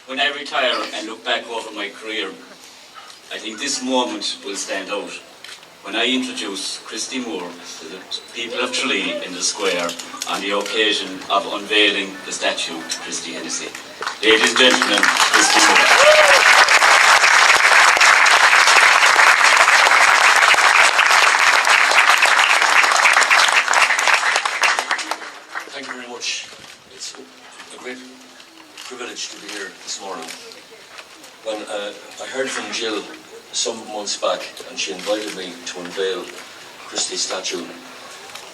When I retire and look back over my career, I think this moment will stand out when I introduce Christie Moore to the people of Tralee in the square on the occasion of unveiling the statue to Christie Hennessy. Ladies and gentlemen, Christie Moore. Thank you very much. It's a great privilege to be here this morning. When I heard from Jill some months back and she invited me to unveil Christie's statue,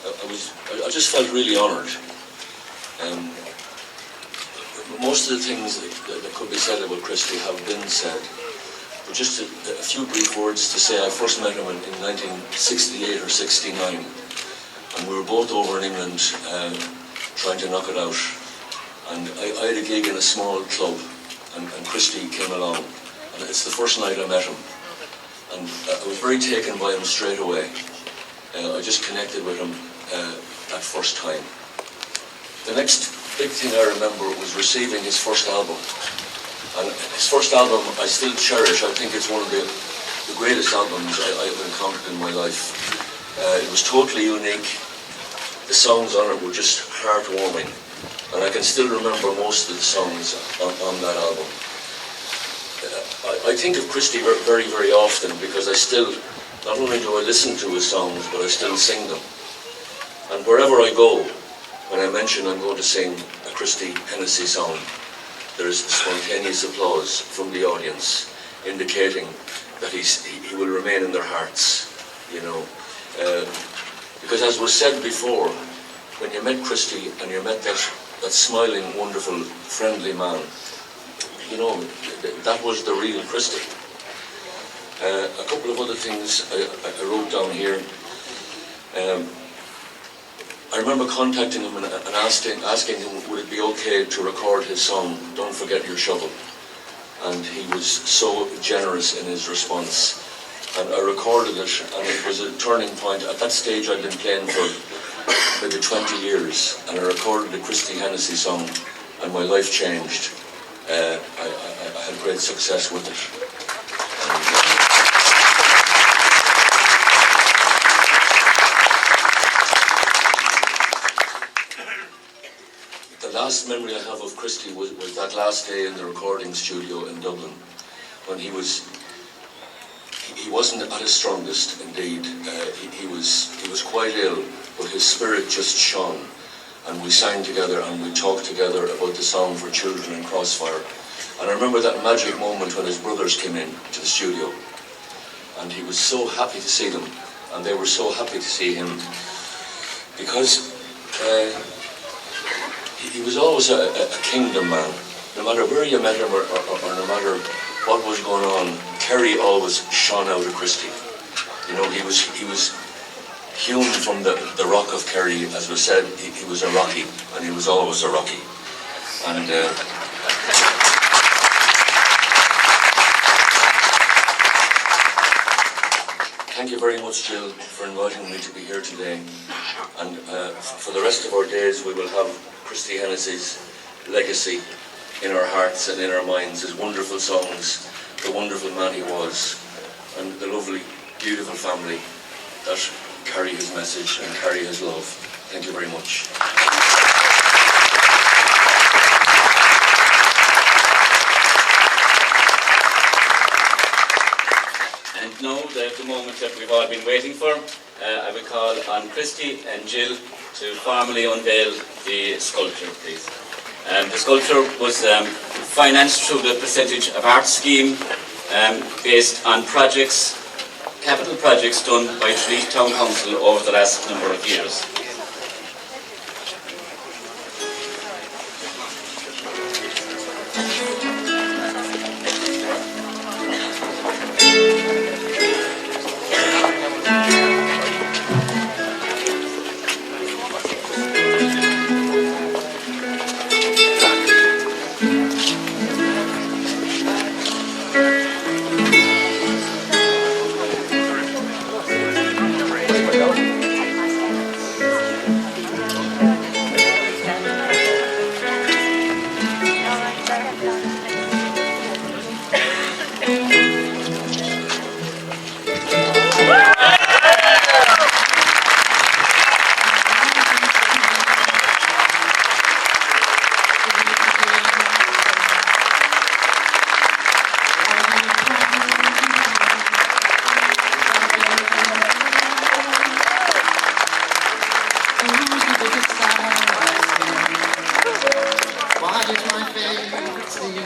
I just felt really honoured. Most of the things that could be said about Christie have been said, but just a few brief words to say I first met him in 1968 or 69, and we were both over in England trying to knock it out. And I had a gig in a small club, and Christie came along, and it's the first night I met him. And I was very taken by him straight away. I just connected with him that first time. The next big thing I remember was receiving his first album. And his first album I still cherish. I think it's one of the greatest albums I've encountered in my life. It was totally unique. The songs on it were just heartwarming. And I can still remember most of the songs on that album. I think of Christie very, very often because I still, not only do I listen to his songs, but I still sing them. And wherever I go, when I mention I'm going to sing a Christie Hennessy song, there is spontaneous applause from the audience, indicating that he will remain in their hearts, you know. Because as was said before, when you met Christie and you met that smiling, wonderful, friendly man, you know, that was the real Christie. A couple of other things I wrote down here. I remember contacting him and asking him would it be okay to record his song, Don't Forget Your Shovel. And he was so generous in his response. And I recorded it, and it was a turning point. At that stage I'd been playing for maybe 20 years, and I recorded the Christie Hennessy song, and my life changed. I had great success with it. The last memory I have of Christie was that last day in the recording studio in Dublin, when he wasn't at his strongest, indeed. He was quite ill, but his spirit just shone. And we sang together and we talked together about the song for children in Crossfire. And I remember that magic moment when his brothers came in to the studio. And he was so happy to see them, and they were so happy to see him, because he was always a kingdom man. No matter where you met him or no matter what was going on, Kerry always shone out of Christie. You know, he was hewn from the rock of Kerry, as was said. He was a Rocky, and he was always a Rocky. And thank you very much, Jill, for inviting me to be here today. And for the rest of our days, we will have Christie Hennessy's legacy in our hearts and in our minds, his wonderful songs, the wonderful man he was, and the lovely, beautiful family that carry his message and carry his love. Thank you very much. And now, the moment that we've all been waiting for, I will call on Christie and Jill to formally unveil the sculpture, please. The sculpture was financed through the percentage of art scheme based on capital projects done by Tralee Town Council over the last number of years. see.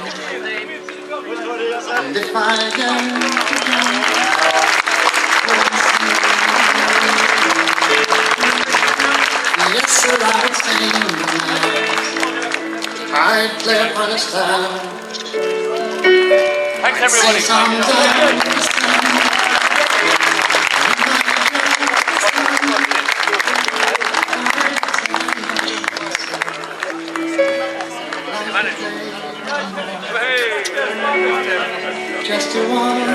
And if I get yes, sir, I would stay tonight. I'd play upon a star. Thanks, everybody. Just a one.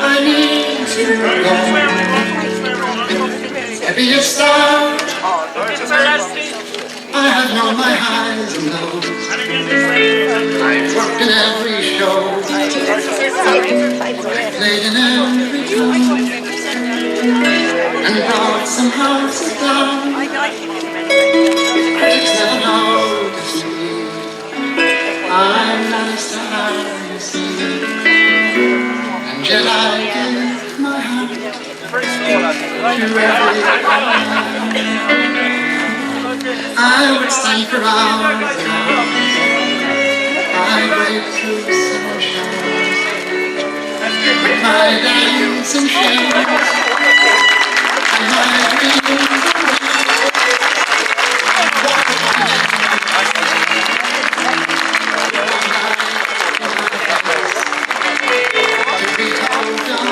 I need to go. Be a star. I have known my highs and lows. I've worked in every show. Played in every drum. And brought some houses down. Critics never know to see. I'm nice to have you see. And yet I give my heart to every I would stay for hours and hours. I'd wait through summer showers with my dancing shoes and my dreams to be held down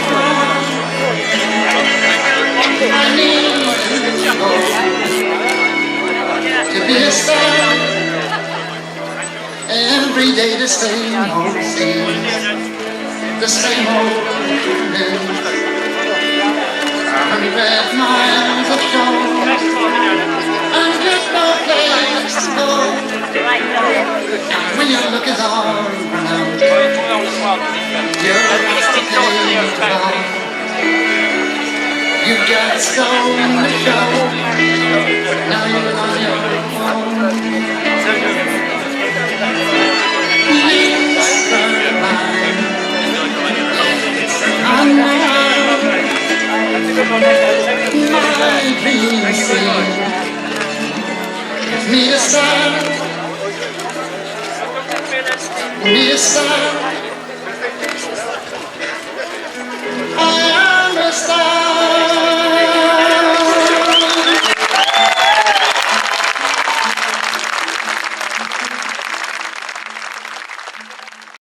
for nights. I need to be a star. Every day the same old scene, the same old minutes. 100 miles of shore, and just no place to go. When your look is all around, you're okay. You got stone to show. Now you're on your own. My dream scene. Me a star. Me a star.